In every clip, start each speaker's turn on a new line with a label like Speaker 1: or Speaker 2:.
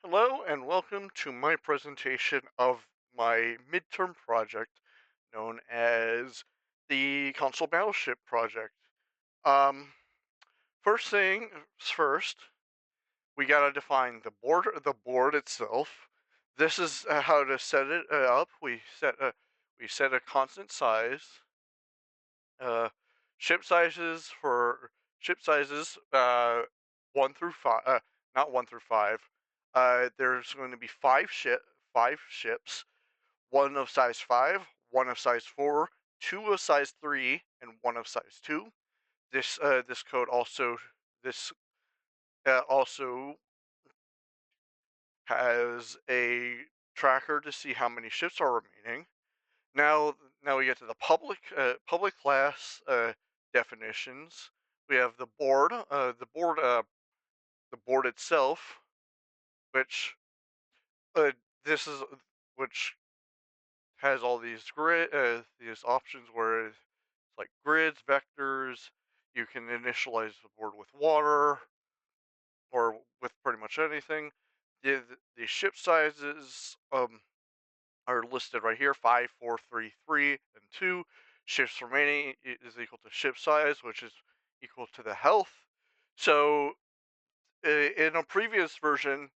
Speaker 1: Hello and welcome to my presentation of my midterm project known as the Console Battleship Project. Um, First things first, we gotta define the board itself. This is how to set it up. We set a constant size. Uh, ship sizes for ship sizes 1 through 5. Not 1 through 5. There's going to be five ships. One of size 5, one of size 4, two of size 3, and one of size 2. This code also has a tracker to see how many ships are remaining. Now we get to the public class definitions. We have the board itself, which uh, this is which has all these options where it's like grids, vectors. You can initialize the board with water or with pretty much anything. The ship sizes are listed right here: 5, 4, 3, 3, and 2. Ships remaining is equal to ship size, which is equal to the health. So in a previous version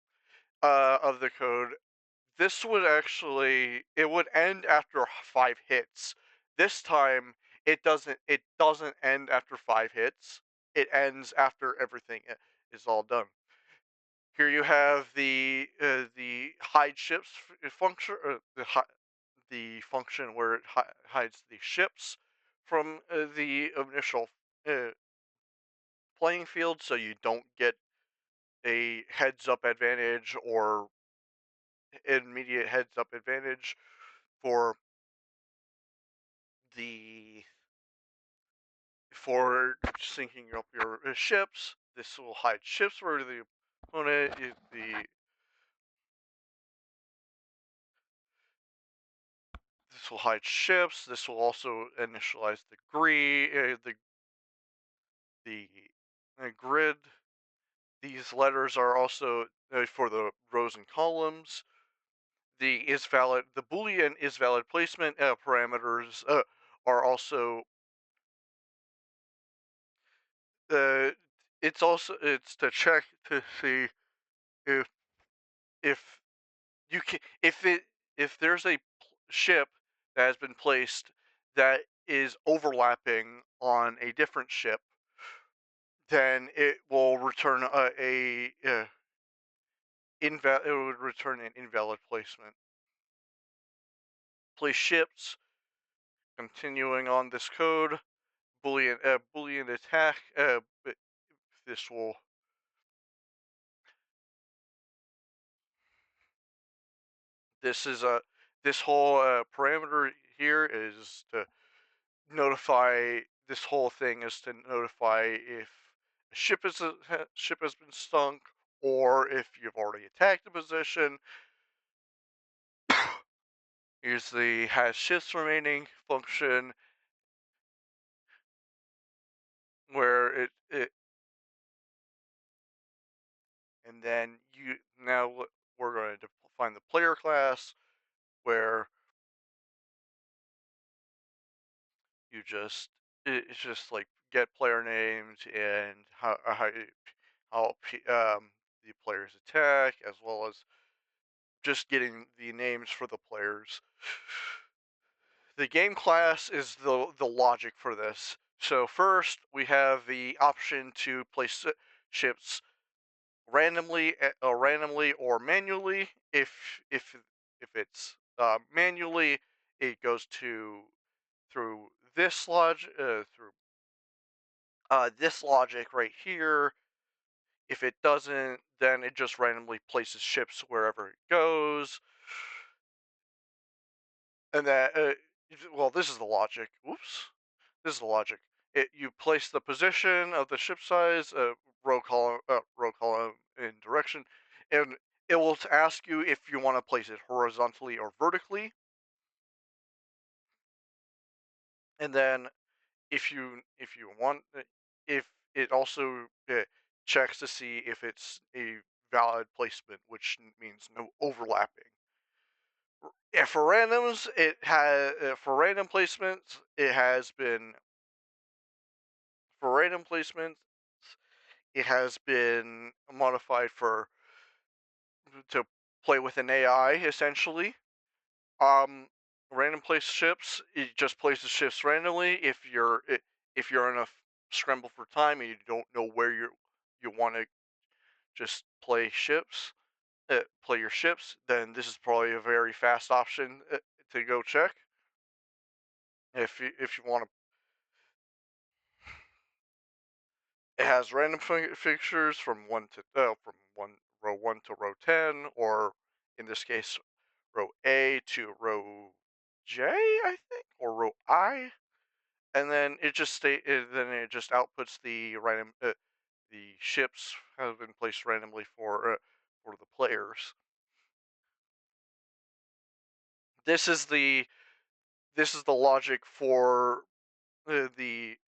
Speaker 1: of the code, it would end after 5 hits. This time it doesn't end after 5 hits. It ends after everything is all done. Here you have the hide ships function, the function where it hides the ships from the initial uh, playing field, so you don't get a heads up advantage or immediate heads up advantage for the for syncing up your ships. This will hide ships where the opponent the this will hide ships. This will also initialize the grid. These letters are also for the rows and columns. The Boolean is valid placement parameters are also uh, it's to check to see if if you can if there's a ship that has been placed that is overlapping on a different ship, then it will return it would return an invalid placement. Place ships. Continuing on this code, Boolean attack. But this will this is a this whole parameter here is to notify. This whole thing is to notify if ship has been sunk, or if you've already attacked the position. Here's the has ships remaining function, where it and then we're going to find the player class, where you just it's just like get player names and the players attack, as well as just getting the names for the players. The game class is the logic for this. So first we have the option to place ships randomly or manually. If it's manually, it goes through this logic right here. If it doesn't, then it just randomly places ships wherever it goes. And this is the logic. Whoops. This is the logic. You place the position of the ship size, row column in direction, and it will ask you if you want to place it horizontally or vertically. And then if you want, if it also checks to see if it's a valid placement, which means no overlapping. And for randoms, for random placements, it has been for random placements, it has been modified for to play with an AI essentially. Um, Random place ships, it just places ships randomly. If you're in a scramble for time and you don't know where you want to just play your ships, then this is probably a very fast option to go check. If you want to, it has random fixtures from row 1 to row 10, or in this case, row A to row J, I think, or row I, and then then it just outputs the ships have been placed randomly for the players. This is the this is the logic for the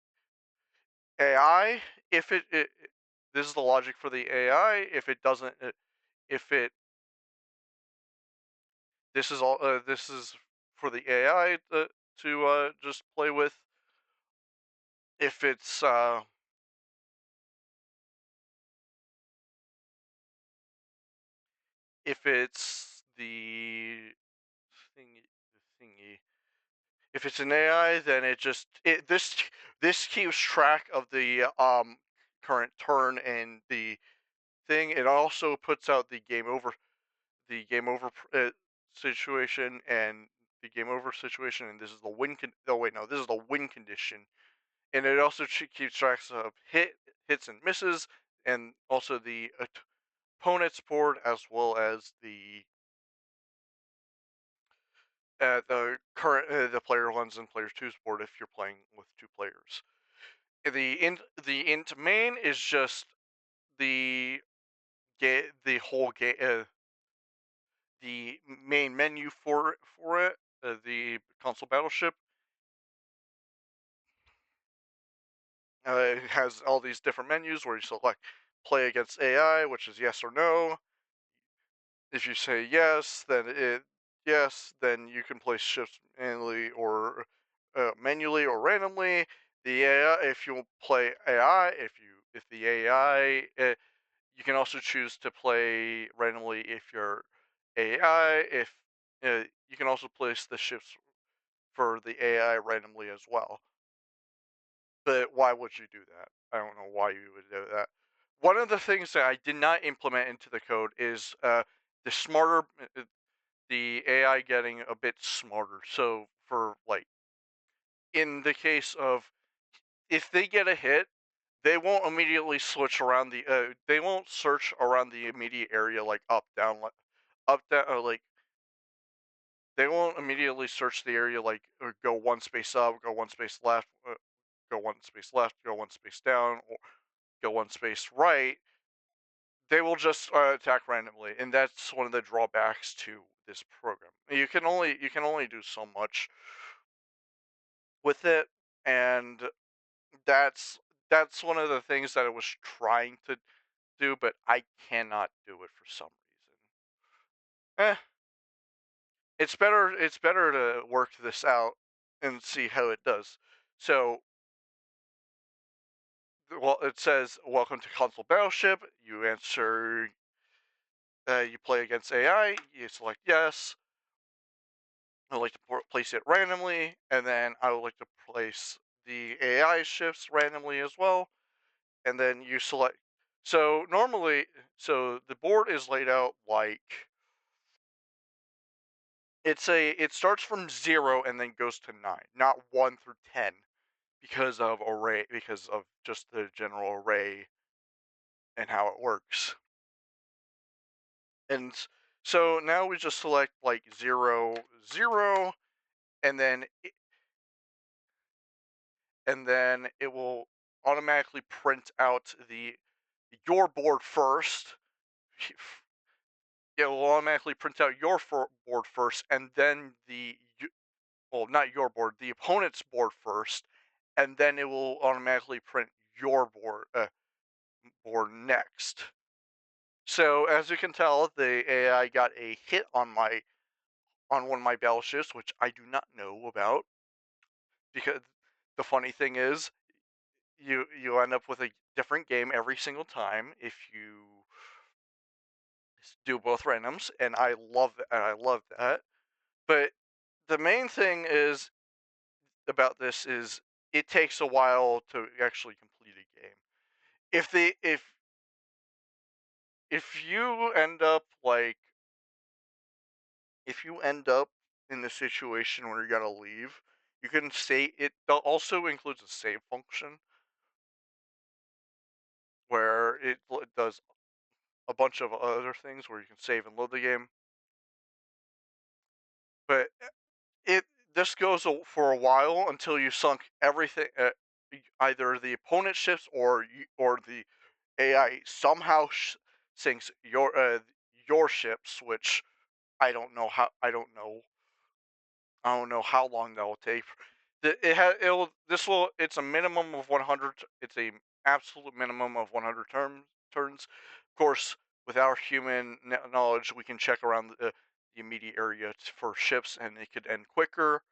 Speaker 1: AI. If this is the logic for the AI. If it doesn't, if it this is all this is for the AI to just play with. If it's if it's the thingy, if it's an AI, then it just it this keeps track of the current turn and the thing. It also puts out the game over situation and the game over situation, and this is the oh wait, no, this is the win condition, and it also keeps tracks of hits and misses, and also the opponent's board, as well as the player ones and player two's board if you're playing with two players. The int main is just the the whole game, the main menu for it, the console battleship. It has all these different menus where you select play against AI, which is yes or no. If you say yes, then you can place ships manually or randomly. The AI, if you play AI, if the AI, you can also choose to play randomly if you're AI. If You can also place the ships for the AI randomly as well. But why would you do that? I don't know why you would do that. One of the things that I did not implement into the code is the smarter the AI getting a bit smarter. So for like in the case of if they get a hit, they won't immediately switch around they won't search around the immediate area like up down, or like they won't immediately search the area like or go one space up, go one space left, go one space left, go one space down, or go one space right. They will just attack randomly, and that's one of the drawbacks to this program. You can only do so much with it, and that's that's one of the things that I was trying to do, but I cannot do it for some reason. Eh, it's better to work this out and see how it does. So, well, it says welcome to console battleship. You answer, you play against AI. You select yes. I would like to place it randomly, and then I would like to place the AI shifts randomly as well. And then you select. So normally, so the board is laid out like it starts from 0 and then goes to 9, not 1 through 10, because of just the general array and how it works. And so now we just select like 0 0, and then it will automatically print out the your board first. It will automatically print out your board first, and then well, not your board, the opponent's board first, and then it will automatically print your board next. So as you can tell, the AI got a hit on one of my battleships, which I do not know about because the funny thing is you end up with a different game every single time if you do both randoms, and I love that. But the main thing is about this is it takes a while to actually complete a game. If the if you end up like if you end up in the situation where you gotta leave, you can say it also includes a save function where it does a bunch of other things where you can save and load the game. But it this goes for a while until you sunk everything, either the opponent ships or the AI somehow sinks your ships, which I don't know how long that will take. It's a minimum of 100. It's a absolute minimum of 100 turns. Of course, with our human knowledge, we can check around the immediate area for ships, and it could end quicker.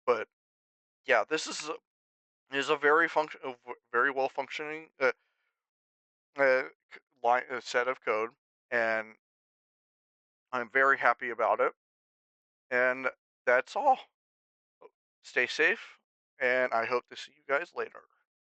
Speaker 1: But yeah, is a very well functioning set of code, and I'm very happy about it. And that's all. Stay safe, and I hope to see you guys later.